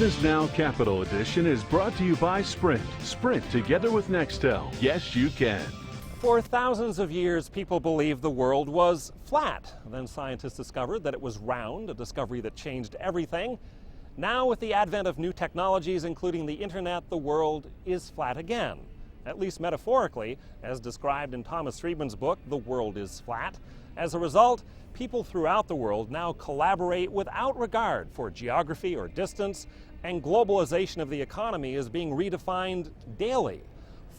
Business Now Capital Edition is brought to you by Sprint. Sprint together with Nextel. Yes, you can. For thousands of years, people believed the world was flat. Then scientists discovered that it was round, a discovery that changed everything. Now, with the advent of new technologies, including the internet, the world is flat again. At least metaphorically, as described in Thomas Friedman's book, The World is Flat. As a result, people throughout the world now collaborate without regard for geography or distance, and globalization of the economy is being redefined daily.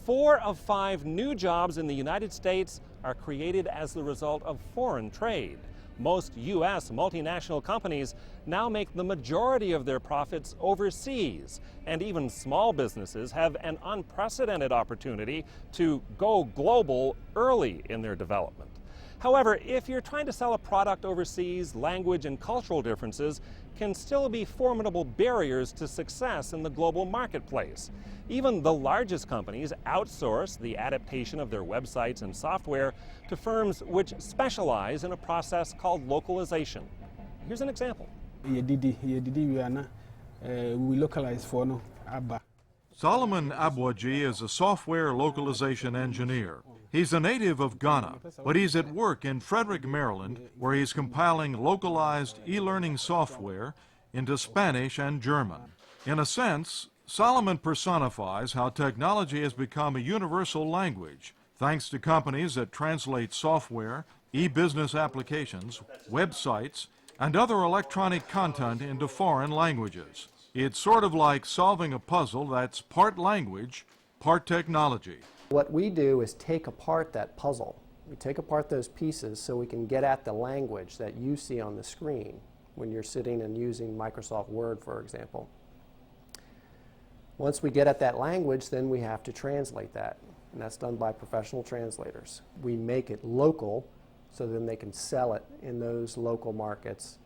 4 of 5 new jobs in the United States are created as the result of foreign trade. Most U.S. multinational companies now make the majority of their profits overseas, and even small businesses have an unprecedented opportunity to go global early in their development. However, if you're trying to sell a product overseas, language and cultural differences can still be formidable barriers to success in the global marketplace. Even the largest companies outsource the adaptation of their websites and software to firms which specialize in a process called localization. Here's an example. Solomon Abwaji is a software localization engineer. He's a native of Ghana, but he's at work in Frederick, Maryland, where he's compiling localized e-learning software into Spanish and German. In a sense, Solomon personifies how technology has become a universal language, thanks to companies that translate software, e-business applications, websites, and other electronic content into foreign languages. It's sort of like solving a puzzle that's part language, part technology. What we do is take apart that puzzle. We take apart those pieces so we can get at the language that you see on the screen when you're sitting and using Microsoft Word, for example. Once we get at that language, then we have to translate that, and that's done by professional translators. We make it local so then they can sell it in those local markets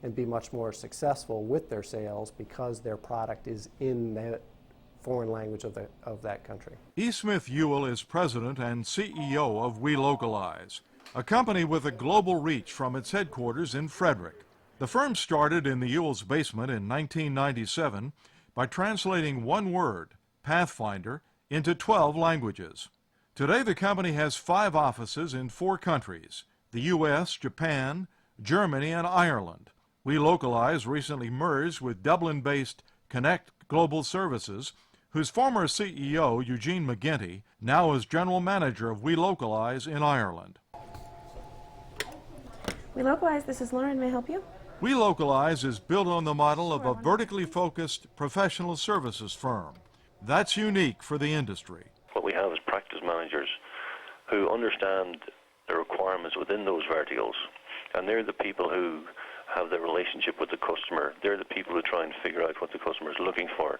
and be much more successful with their sales because their product is in the foreign language of that country. E. Smith Ewell is president and CEO of WeLocalize, a company with a global reach from its headquarters in Frederick. The firm started in the Ewell's basement in 1997 by translating one word, Pathfinder, into 12 languages. Today the company has 5 offices in 4 countries, the U.S., Japan, Germany, and Ireland. WeLocalize recently merged with Dublin-based Connect Global Services, whose former CEO, Eugene McGinty, now is general manager of WeLocalize in Ireland. WeLocalize, this is Lauren. May I help you? WeLocalize is built on the model of a vertically focused professional services firm. That's unique for the industry. What we have is practice managers who understand the requirements within those verticals, and they're the people who have the relationship with the customer. They're the people who try and figure out what the customer is looking for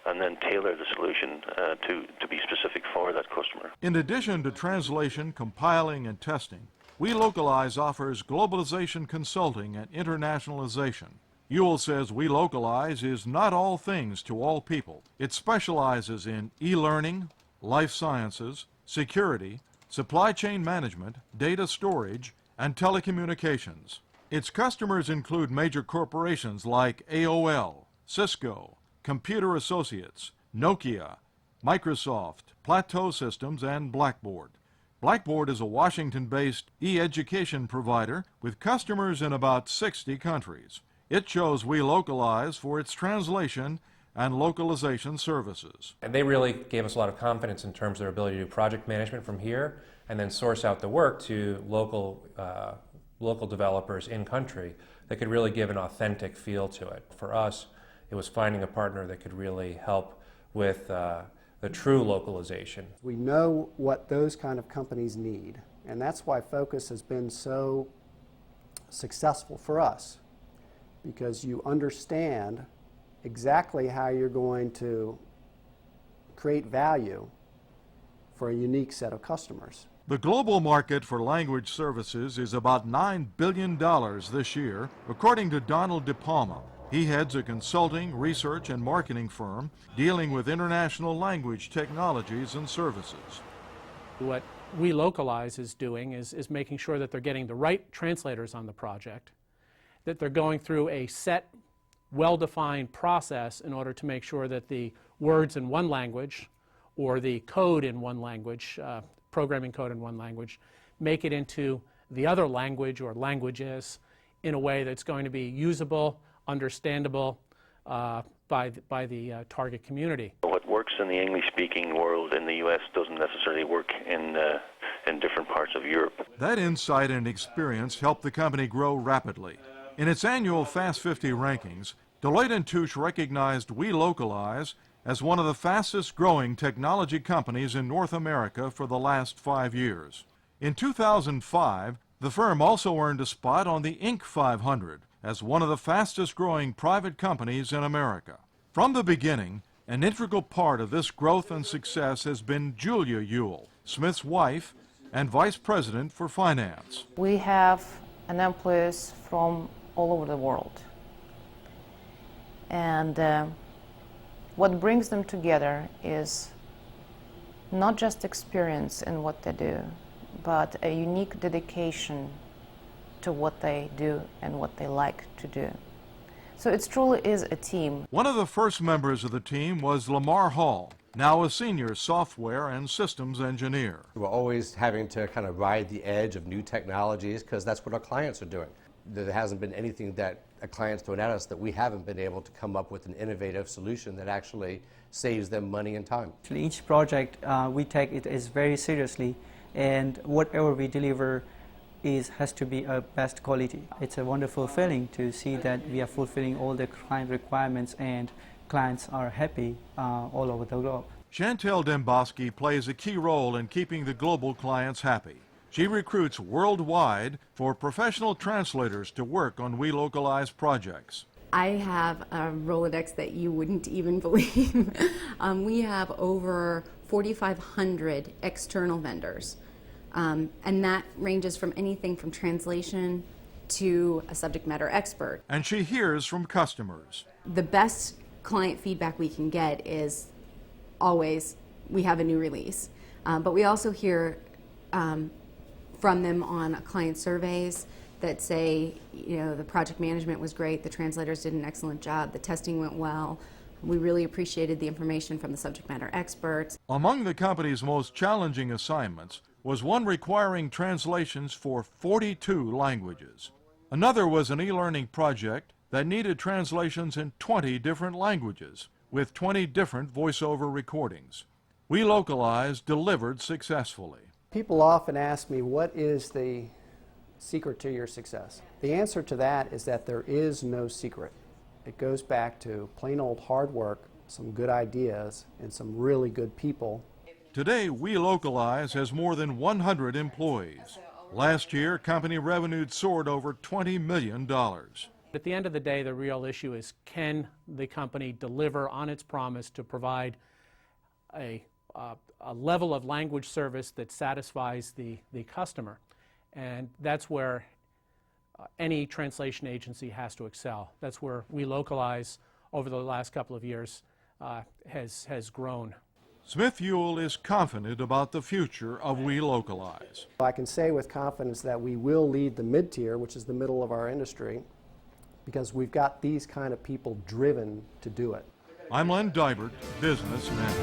and then tailor the solution to be specific for that customer. In addition to translation, compiling, and testing, WeLocalize offers globalization consulting and internationalization. Ewell says WeLocalize is not all things to all people. It specializes in e-learning, life sciences, security, supply chain management, data storage, and telecommunications. Its customers include major corporations like AOL, Cisco, Computer Associates, Nokia, Microsoft, Plateau Systems, and Blackboard. Blackboard is a Washington-based e-education provider with customers in about 60 countries. It chose WeLocalize for its translation and localization services. And they really gave us a lot of confidence in terms of their ability to do project management from here and then source out the work to local developers in country that could really give an authentic feel to it. For us, it was finding a partner that could really help with the true localization. We know what those kind of companies need, and that's why Focus has been so successful for us, because you understand exactly how you're going to create value for a unique set of customers. The global market for language services is about $9 billion this year, according to Donald DePalma. He heads a consulting, research, and marketing firm dealing with international language technologies and services. What WeLocalize is doing is making sure that they're getting the right translators on the project, that they're going through a set well-defined process in order to make sure that the words in one language or the code in one language, programming code in one language, make it into the other language or languages in a way that's going to be usable, understandable by the target community. What works in the English-speaking world in the U.S. doesn't necessarily work in different parts of Europe. That insight and experience helped the company grow rapidly. In its annual Fast 50 rankings, Deloitte & Touche recognized WeLocalize as one of the fastest growing technology companies in North America for the last 5 years. In 2005, the firm also earned a spot on the Inc. 500 as one of the fastest growing private companies in America. From the beginning, an integral part of this growth and success has been Julia Ewell, Smith's wife and Vice President for Finance. We have employees from all over the world. And what brings them together is not just experience in what they do, but a unique dedication to what they do and what they like to do. So it truly is a team. One of the first members of the team was Lamar Hall, now a senior software and systems engineer. We're always having to kind of ride the edge of new technologies because that's what our clients are doing. There hasn't been anything that a client's thrown at us that we haven't been able to come up with an innovative solution that actually saves them money and time. Each project we take it is very seriously, and whatever we deliver has to be of best quality. It's a wonderful feeling to see that we are fulfilling all the client requirements and clients are happy all over the globe. Chantel Demboski plays a key role in keeping the global clients happy. She recruits worldwide for professional translators to work on WeLocalize projects. I have a Rolodex that you wouldn't even believe. We have over 4,500 external vendors, and that ranges from anything from translation to a subject matter expert. And she hears from customers. The best client feedback we can get is always, we have a new release. But we also hear from them on client surveys that say, you know, the project management was great, the translators did an excellent job, the testing went well, we really appreciated the information from the subject matter experts. Among the company's most challenging assignments was one requiring translations for 42 languages. Another was an e-learning project that needed translations in 20 different languages, with 20 different voiceover recordings. WeLocalize delivered successfully. People often ask me, what is the secret to your success? The answer to that is that there is no secret. It goes back to plain old hard work, some good ideas, and some really good people. Today, WeLocalize has more than 100 employees. Last year, company revenue soared over $20 million. At the end of the day, the real issue is, can the company deliver on its promise to provide a level of language service that satisfies the customer? And that's where any translation agency has to excel. That's where WeLocalize, over the last couple of years, has grown. Smith Ewell is confident about the future of WeLocalize. I can say with confidence that we will lead the mid-tier, which is the middle of our industry, because we've got these kind of people driven to do it. I'm Len Dybert, Business Now.